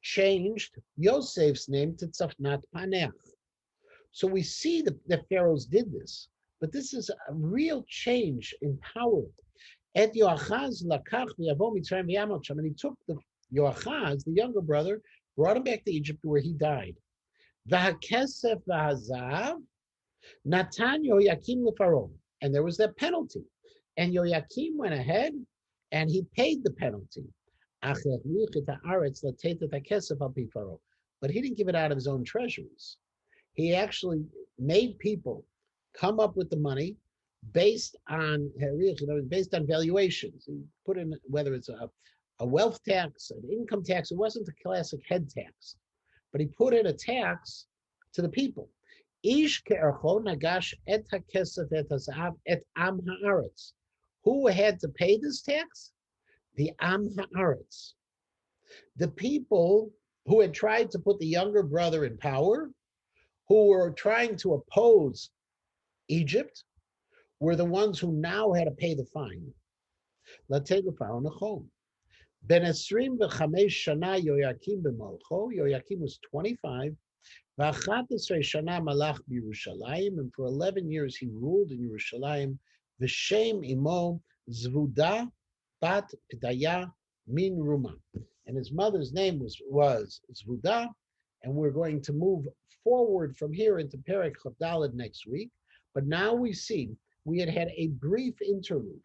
Speaker 1: changed Yosef's name to Tzafnat Paneach. So we see that pharaohs did this, but this is a real change in power. Et Yoachaz lakach v'yavo Mitzrayim v'yamot sham, and he took the Yoachaz, the younger brother, brought him back to Egypt where he died. V'hakesef v'hazav natan Yoyakim leFaro, and there was that penalty, and Yoyakim went ahead and he paid the penalty. But he didn't give it out of his own treasuries. He actually made people come up with the money based on valuations. He put in whether it's a wealth tax, an income tax. It wasn't a classic head tax, but he put in a tax to the people. Ish ke'ercho nagash et hakesef et hazav et am haaretz. Who had to pay this tax? The Am Haaretz. The people who had tried to put the younger brother in power, who were trying to oppose Egypt, were the ones who now had to pay the fine. Lategu Paro Necho. Ben Esrim v'chamesh shana Yoyakim b'malcho. Yoyakim was 25. V'achatesrei shana malach b'Yerushalayim, and for 11 years he ruled in Yerushalayim. V'shem imo Zvuda bat Pedaya min Ruma, and his mother's name was Zvuda. And we're going to move forward from here into Perek Chavdalad next week. But now we see we had a brief interlude.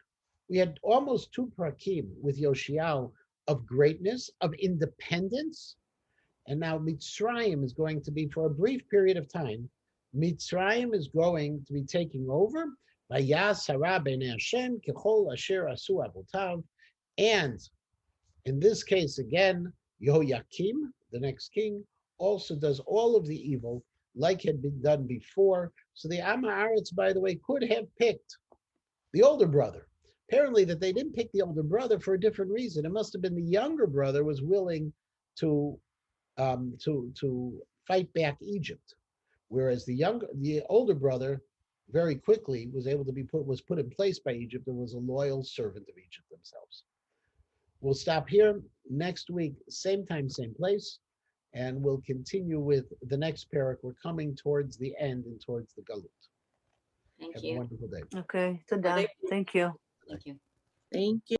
Speaker 1: We had almost 2 prakim with Yoshiyahu of greatness, of independence, and now Mitzrayim is going to be, for a brief period of time, Mitzrayim is going to be taking over. Vayas hara b'nei Hashem k'chol asher asu avotav, and in this case again, Yehoyakim, the next king, also does all of the evil like had been done before. So the Am Haaretz, by the way, could have picked the older brother. Apparently that they didn't pick the older brother for a different reason. It must have been the younger brother was willing to fight back Egypt, whereas the older brother very quickly was able to was put in place by Egypt and was a loyal servant of Egypt themselves. We'll stop here next week, same time, same place, and we'll continue with the next parak. We're coming towards the end and towards the Galut.
Speaker 2: Thank
Speaker 1: Have
Speaker 2: you.
Speaker 1: a wonderful day.
Speaker 3: Okay, tada. Thank you.
Speaker 2: Thank you.
Speaker 4: Thank you.